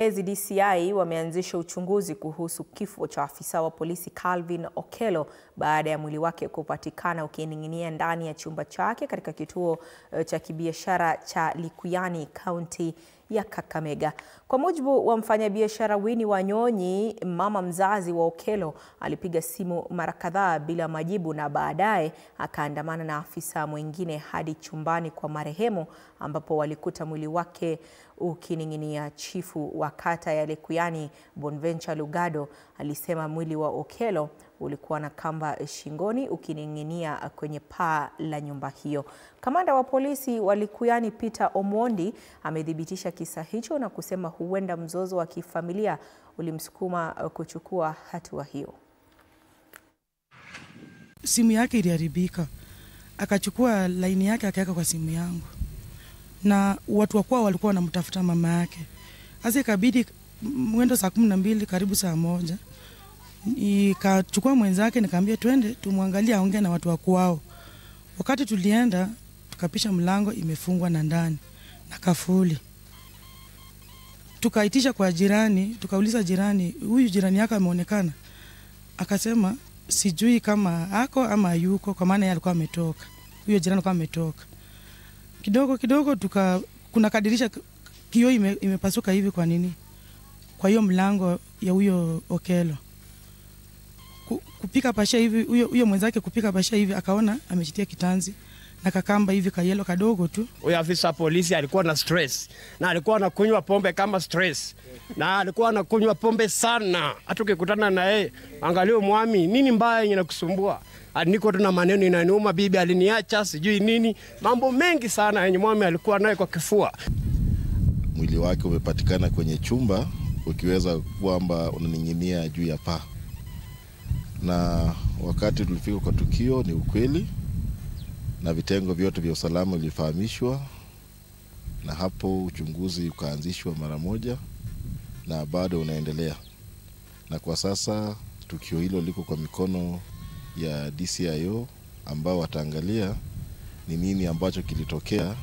DCI wameanzisha uchunguzi kuhusu kifo cha afisa wa polisi Calvin Okello baada ya mwili wake kupatikana ukining'inia ndani ya chumba chake katika kituo cha kibiashara cha Likuyani, kaunti ya Kakamega. Kwa mujibu wa mfanyabiashara Winnie Wanyonyi, mama mzazi wa Okello alipiga simu mara kadhaa bila majibu na baadaye akaandamana na afisa mwingine hadi chumbani kwa marehemu ambapo walikuta mwili wake ukining'inia. Chifu wa kata ya Likuyani, Bonventure Lugado, alisema mwili wa Okello ulikuwa na kamba shingoni ukining'inia kwenye paa la nyumba hiyo. Kamanda wa polisi wa Likuyani Peter Omondi amedhibitisha kisa hicho na kusema huenda mzozo wa kifamilia ulimsukuma kuchukua hatua hiyo. Simu yake iliharibika. Akachukua laini yake akaweka kwa simu yangu. Na watu wakwao walikuwa wanamtafuta mama yake. Sasa ikabidi mwendo saa 12 karibu saa 1. Nikachukua mwenzake nikamwambia twende tumwangalie aongee na watu wakwao. Wakati tulienda tukapisha mlango imefungwa na ndani na kafuli. Tukaitisha kwa jirani, tukauliza jirani, huyu jirani yako ameonekana? Akasema sijui kama ako ama yuko, kwa maana yeye alikuwa ametoka. Huyo jirani alikuwa ametoka. Kidogo kuna kadirisha kioo imepasuka hivi kwa nini? Kwa hiyo mlango ya huyo Okello. Kupika pasha hivi, huyo mwenzake kupika pasha hivi akaona amejitia kitanzi na kakamba hivi kayelo kadogo tu. Huyo afisa polisi alikuwa na stress na alikuwa anakunywa pombe kama stress. Na alikuwa anakunywa pombe sana. Hata ukikutana na yeye, angalia mwami, nini mbaya yenye nakusumbua? Niko tu na maneno inaniuma, bibi aliniacha, sijui nini. Mambo mengi sana yenye mwami alikuwa naye kwa kifua. Mwili wake umepatikana kwenye chumba ukiweza kwamba unaning'inia juu ya paa. Na wakati tulifika kwa tukio ni ukweli na vitengo vyote vya usalama vilifahamishwa, na hapo uchunguzi ukaanzishwa mara moja na bado unaendelea. Na kwa sasa tukio hilo liko kwa mikono ya DCIO ambao wataangalia ni nini ambacho kilitokea